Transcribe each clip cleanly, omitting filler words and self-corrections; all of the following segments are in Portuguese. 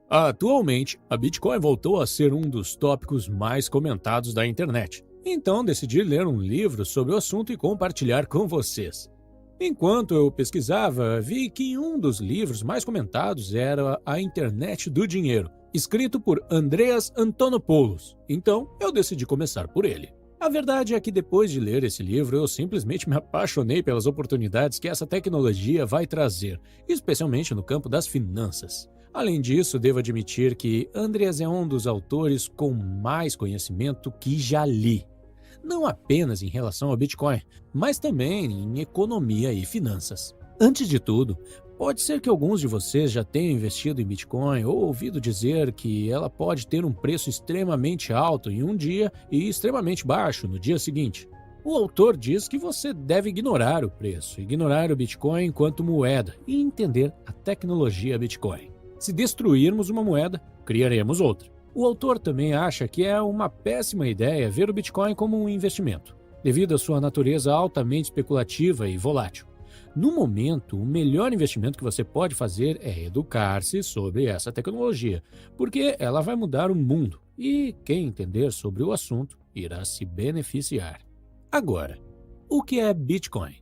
Atualmente, a Bitcoin voltou a ser um dos tópicos mais comentados da internet. Então, decidi ler um livro sobre o assunto e compartilhar com vocês. Enquanto eu pesquisava, vi que um dos livros mais comentados era A Internet do Dinheiro, escrito por Andreas Antonopoulos. Então, eu decidi começar por ele. A verdade é que depois de ler esse livro, eu simplesmente me apaixonei pelas oportunidades que essa tecnologia vai trazer, especialmente no campo das finanças. Além disso, devo admitir que Andreas é um dos autores com mais conhecimento que já li. Não apenas em relação ao Bitcoin, mas também em economia e finanças. Antes de tudo, pode ser que alguns de vocês já tenham investido em Bitcoin ou ouvido dizer que ela pode ter um preço extremamente alto em um dia e extremamente baixo no dia seguinte. O autor diz que você deve ignorar o preço, ignorar o Bitcoin enquanto moeda e entender a tecnologia Bitcoin. Se destruirmos uma moeda, criaremos outra. O autor também acha que é uma péssima ideia ver o Bitcoin como um investimento, devido à sua natureza altamente especulativa e volátil. No momento, o melhor investimento que você pode fazer é educar-se sobre essa tecnologia, porque ela vai mudar o mundo e quem entender sobre o assunto irá se beneficiar. Agora, o que é Bitcoin?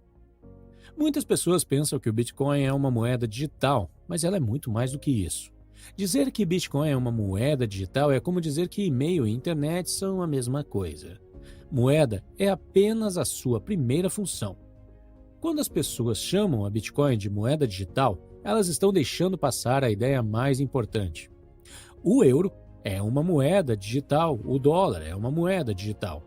Muitas pessoas pensam que o Bitcoin é uma moeda digital, mas ela é muito mais do que isso. Dizer que Bitcoin é uma moeda digital é como dizer que e-mail e internet são a mesma coisa. Moeda é apenas a sua primeira função. Quando as pessoas chamam a Bitcoin de moeda digital, elas estão deixando passar a ideia mais importante. O euro é uma moeda digital, o dólar é uma moeda digital.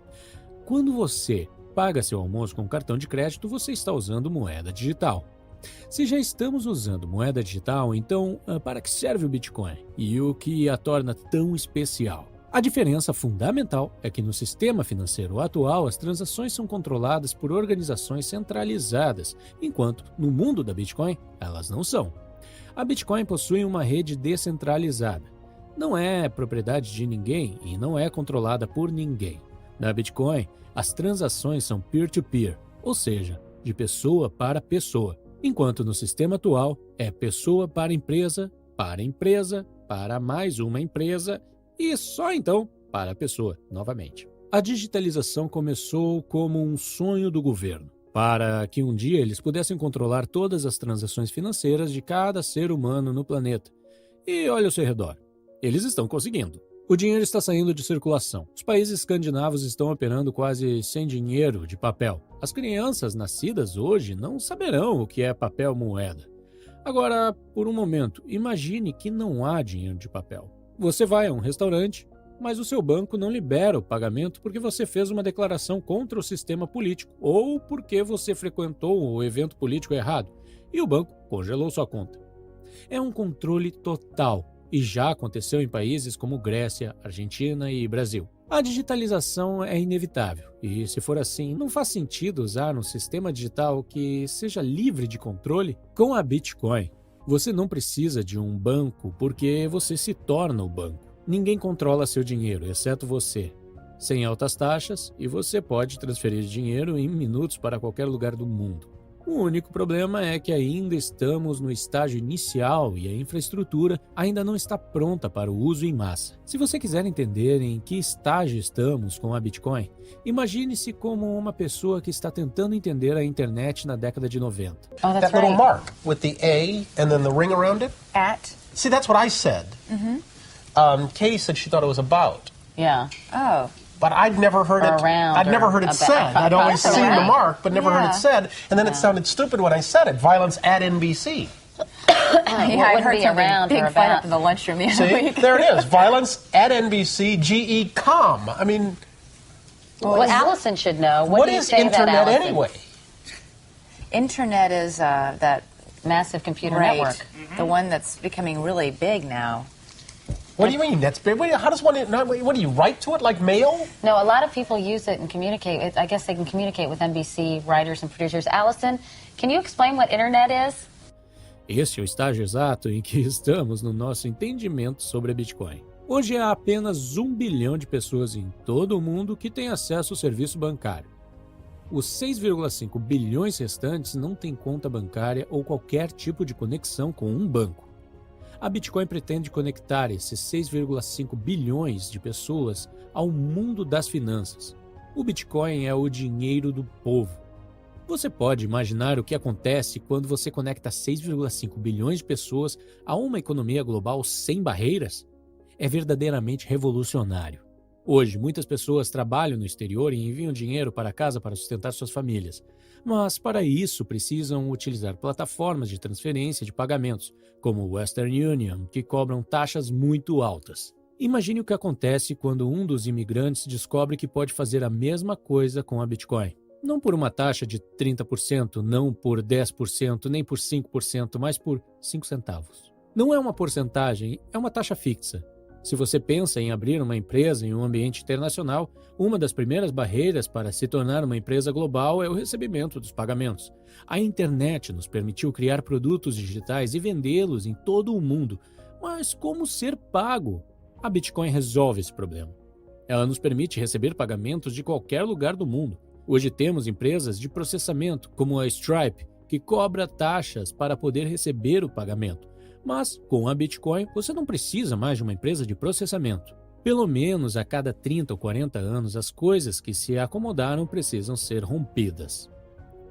Quando você paga seu almoço com cartão de crédito, você está usando moeda digital. Se já estamos usando moeda digital, então para que serve o Bitcoin e o que a torna tão especial? A diferença fundamental é que no sistema financeiro atual as transações são controladas por organizações centralizadas, enquanto no mundo da Bitcoin elas não são. A Bitcoin possui uma rede descentralizada. Não é propriedade de ninguém e não é controlada por ninguém. Na Bitcoin, as transações são peer-to-peer, ou seja, de pessoa para pessoa. Enquanto no sistema atual é pessoa, para mais uma empresa e só então para a pessoa, novamente. A digitalização começou como um sonho do governo, para que um dia eles pudessem controlar todas as transações financeiras de cada ser humano no planeta. E olha ao seu redor, eles estão conseguindo. O dinheiro está saindo de circulação. Os países escandinavos estão operando quase sem dinheiro de papel. As crianças nascidas hoje não saberão o que é papel moeda. Agora, por um momento, imagine que não há dinheiro de papel. Você vai a um restaurante, mas o seu banco não libera o pagamento porque você fez uma declaração contra o sistema político ou porque você frequentou o evento político errado e o banco congelou sua conta. É um controle total. E já aconteceu em países como Grécia, Argentina e Brasil. A digitalização é inevitável, e se for assim, não faz sentido usar um sistema digital que seja livre de controle. Com a Bitcoin, você não precisa de um banco porque você se torna o banco. Ninguém controla seu dinheiro, exceto você. Sem altas taxas, e você pode transferir dinheiro em minutos para qualquer lugar do mundo. O único problema é que ainda estamos no estágio inicial e a infraestrutura ainda não está pronta para o uso em massa. Se você quiser entender em que estágio estamos com a Bitcoin, imagine-se como uma pessoa que está tentando entender a internet na década de 90. Oh, that's That little right. mark with the A and then the ring around it. At. See, that's what I said. Katie said she thought it was about. Yeah. Oh. But I'd never heard it. Around I'd never or heard it about. said. I'd always That's seen the right. mark, but never heard Yeah. it said. And then it sounded stupid when I said it. Violence at NBC. Yeah, I heard be around big or fight about. up in the lunchroom the other See, week. there it is. Violence at NBC. GE.com. I mean, Well, Allison should know. what do you is say to that, internet Allison? anyway? Internet is that Massive computer right, network. the one that's becoming really big now. What do you mean? That's big. Wait, how does one? What do you write to it like mail? No, a lot of people use it and communicate. I guess they can communicate with NBC writers and producers. Allison, can you explain what internet is? Este é o estágio exato em que estamos no nosso entendimento sobre a Bitcoin. Hoje há apenas 1 bilhão de pessoas em todo o mundo que têm acesso ao serviço bancário. Os 6,5 bilhões restantes não têm conta bancária ou qualquer tipo de conexão com um banco. A Bitcoin pretende conectar esses 6,5 bilhões de pessoas ao mundo das finanças. O Bitcoin é o dinheiro do povo. Você pode imaginar o que acontece quando você conecta 6,5 bilhões de pessoas a uma economia global sem barreiras? É verdadeiramente revolucionário. Hoje, muitas pessoas trabalham no exterior e enviam dinheiro para casa para sustentar suas famílias. Mas, para isso, precisam utilizar plataformas de transferência de pagamentos, como o Western Union, que cobram taxas muito altas. Imagine o que acontece quando um dos imigrantes descobre que pode fazer a mesma coisa com a Bitcoin. Não por uma taxa de 30%, não por 10%, nem por 5%, mas por 5 centavos. Não é uma porcentagem, é uma taxa fixa. Se você pensa em abrir uma empresa em um ambiente internacional, uma das primeiras barreiras para se tornar uma empresa global é o recebimento dos pagamentos. A internet nos permitiu criar produtos digitais e vendê-los em todo o mundo. Mas como ser pago? A Bitcoin resolve esse problema. Ela nos permite receber pagamentos de qualquer lugar do mundo. Hoje temos empresas de processamento, como a Stripe, que cobra taxas para poder receber o pagamento. Mas, com a Bitcoin, você não precisa mais de uma empresa de processamento. Pelo menos a cada 30 ou 40 anos, as coisas que se acomodaram precisam ser rompidas.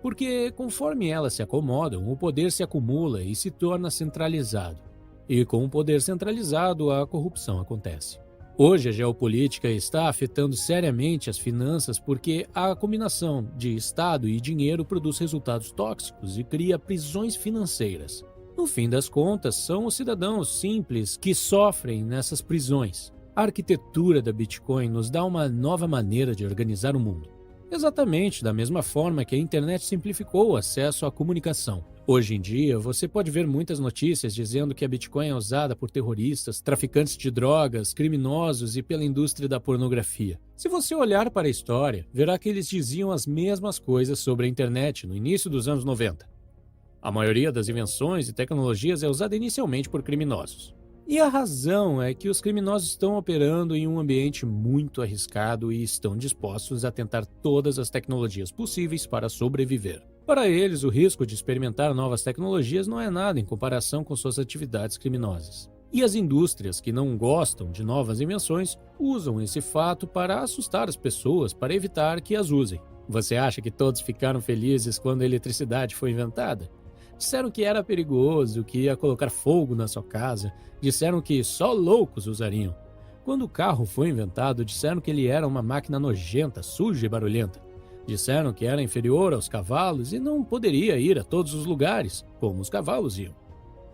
Porque, conforme elas se acomodam, o poder se acumula e se torna centralizado. E com o poder centralizado, a corrupção acontece. Hoje, a geopolítica está afetando seriamente as finanças porque a combinação de Estado e dinheiro produz resultados tóxicos e cria prisões financeiras. No fim das contas, são os cidadãos simples que sofrem nessas prisões. A arquitetura da Bitcoin nos dá uma nova maneira de organizar o mundo. Exatamente da mesma forma que a internet simplificou o acesso à comunicação. Hoje em dia, você pode ver muitas notícias dizendo que a Bitcoin é usada por terroristas, traficantes de drogas, criminosos e pela indústria da pornografia. Se você olhar para a história, verá que eles diziam as mesmas coisas sobre a internet no início dos anos 90. A maioria das invenções e tecnologias é usada inicialmente por criminosos. E a razão é que os criminosos estão operando em um ambiente muito arriscado e estão dispostos a tentar todas as tecnologias possíveis para sobreviver. Para eles, o risco de experimentar novas tecnologias não é nada em comparação com suas atividades criminosas. E as indústrias que não gostam de novas invenções usam esse fato para assustar as pessoas para evitar que as usem. Você acha que todos ficaram felizes quando a eletricidade foi inventada? Disseram que era perigoso, que ia colocar fogo na sua casa. Disseram que só loucos usariam. Quando o carro foi inventado, disseram que ele era uma máquina nojenta, suja e barulhenta. Disseram que era inferior aos cavalos e não poderia ir a todos os lugares, como os cavalos iam.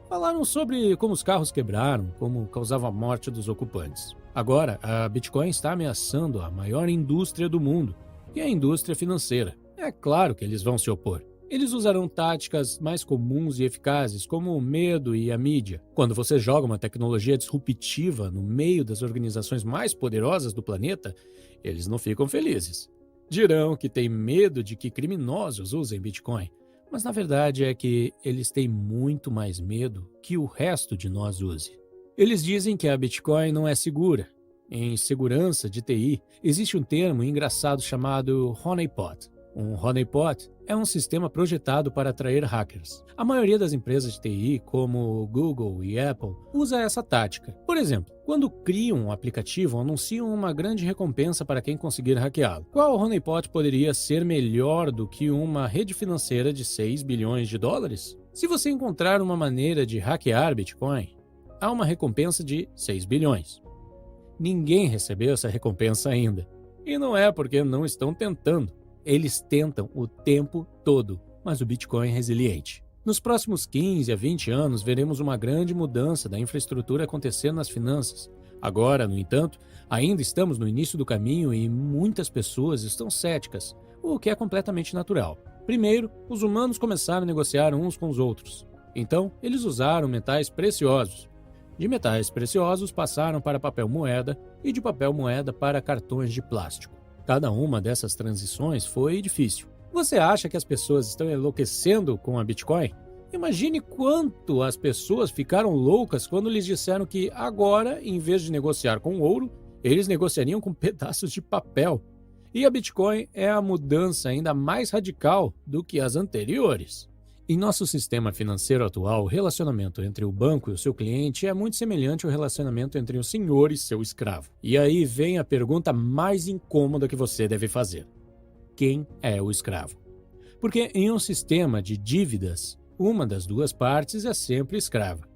Falaram sobre como os carros quebraram, como causava a morte dos ocupantes. Agora, a Bitcoin está ameaçando a maior indústria do mundo, que é a indústria financeira. É claro que eles vão se opor. Eles usarão táticas mais comuns e eficazes, como o medo e a mídia. Quando você joga uma tecnologia disruptiva no meio das organizações mais poderosas do planeta, eles não ficam felizes. Dirão que têm medo de que criminosos usem Bitcoin, mas na verdade é que eles têm muito mais medo que o resto de nós use. Eles dizem que a Bitcoin não é segura. Em segurança de TI, existe um termo engraçado chamado honeypot. Um honeypot é um sistema projetado para atrair hackers. A maioria das empresas de TI, como Google e Apple, usa essa tática. Por exemplo, quando criam um aplicativo, anunciam uma grande recompensa para quem conseguir hackeá-lo. Qual honeypot poderia ser melhor do que uma rede financeira de 6 bilhões de dólares? Se você encontrar uma maneira de hackear Bitcoin, há uma recompensa de 6 bilhões. Ninguém recebeu essa recompensa ainda. E não é porque não estão tentando. Eles tentam o tempo todo, mas o Bitcoin é resiliente. Nos próximos 15 a 20 anos, veremos uma grande mudança da infraestrutura acontecer nas finanças. Agora, no entanto, ainda estamos no início do caminho e muitas pessoas estão céticas, o que é completamente natural. Primeiro, os humanos começaram a negociar uns com os outros. Então, eles usaram metais preciosos. De metais preciosos passaram para papel moeda e de papel moeda para cartões de plástico. Cada uma dessas transições foi difícil. Você acha que as pessoas estão enlouquecendo com a Bitcoin? Imagine quanto as pessoas ficaram loucas quando lhes disseram que agora, em vez de negociar com ouro, eles negociariam com pedaços de papel. E a Bitcoin é a mudança ainda mais radical do que as anteriores. Em nosso sistema financeiro atual, o relacionamento entre o banco e o seu cliente é muito semelhante ao relacionamento entre o senhor e seu escravo. E aí vem a pergunta mais incômoda que você deve fazer: quem é o escravo? Porque em um sistema de dívidas, uma das duas partes é sempre escrava.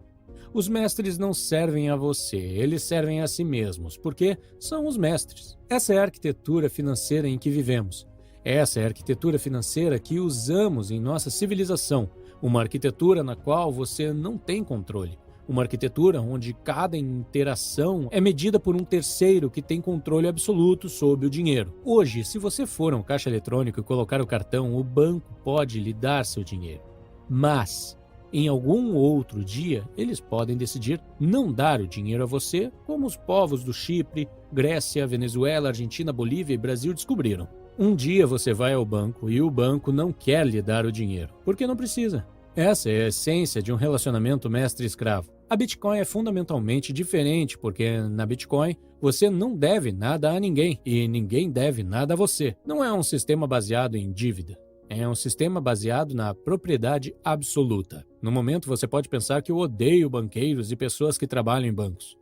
Os mestres não servem a você, eles servem a si mesmos, porque são os mestres. Essa é a arquitetura financeira em que vivemos. Essa é a arquitetura financeira que usamos em nossa civilização, uma arquitetura na qual você não tem controle, uma arquitetura onde cada interação é medida por um terceiro que tem controle absoluto sobre o dinheiro. Hoje, se você for a um caixa eletrônico e colocar o cartão, o banco pode lhe dar seu dinheiro. Mas, em algum outro dia, eles podem decidir não dar o dinheiro a você, como os povos do Chipre, Grécia, Venezuela, Argentina, Bolívia e Brasil descobriram. Um dia você vai ao banco e o banco não quer lhe dar o dinheiro, porque não precisa. Essa é a essência de um relacionamento mestre-escravo. A Bitcoin é fundamentalmente diferente, porque na Bitcoin você não deve nada a ninguém e ninguém deve nada a você. Não é um sistema baseado em dívida. É um sistema baseado na propriedade absoluta. No momento você pode pensar que eu odeio banqueiros e pessoas que trabalham em bancos.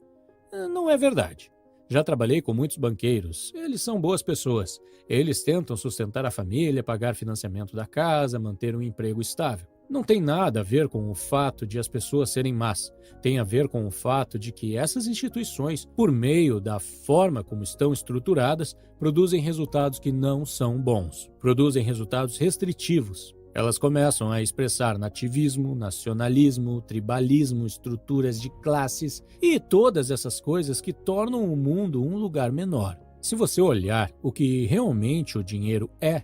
Não é verdade. Já trabalhei com muitos banqueiros. Eles são boas pessoas. Eles tentam sustentar a família, pagar financiamento da casa, manter um emprego estável. Não tem nada a ver com o fato de as pessoas serem más. Tem a ver com o fato de que essas instituições, por meio da forma como estão estruturadas, produzem resultados que não são bons. Produzem resultados restritivos. Elas começam a expressar nativismo, nacionalismo, tribalismo, estruturas de classes e todas essas coisas que tornam o mundo um lugar menor. Se você olhar o que realmente o dinheiro é,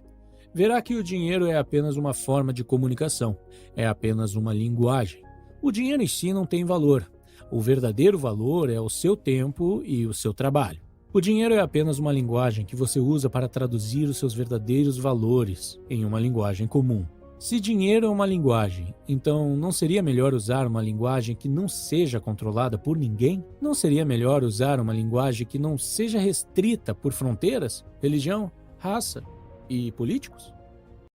verá que o dinheiro é apenas uma forma de comunicação, é apenas uma linguagem. O dinheiro em si não tem valor. O verdadeiro valor é o seu tempo e o seu trabalho. O dinheiro é apenas uma linguagem que você usa para traduzir os seus verdadeiros valores em uma linguagem comum. Se dinheiro é uma linguagem, então não seria melhor usar uma linguagem que não seja controlada por ninguém? Não seria melhor usar uma linguagem que não seja restrita por fronteiras, religião, raça e políticos?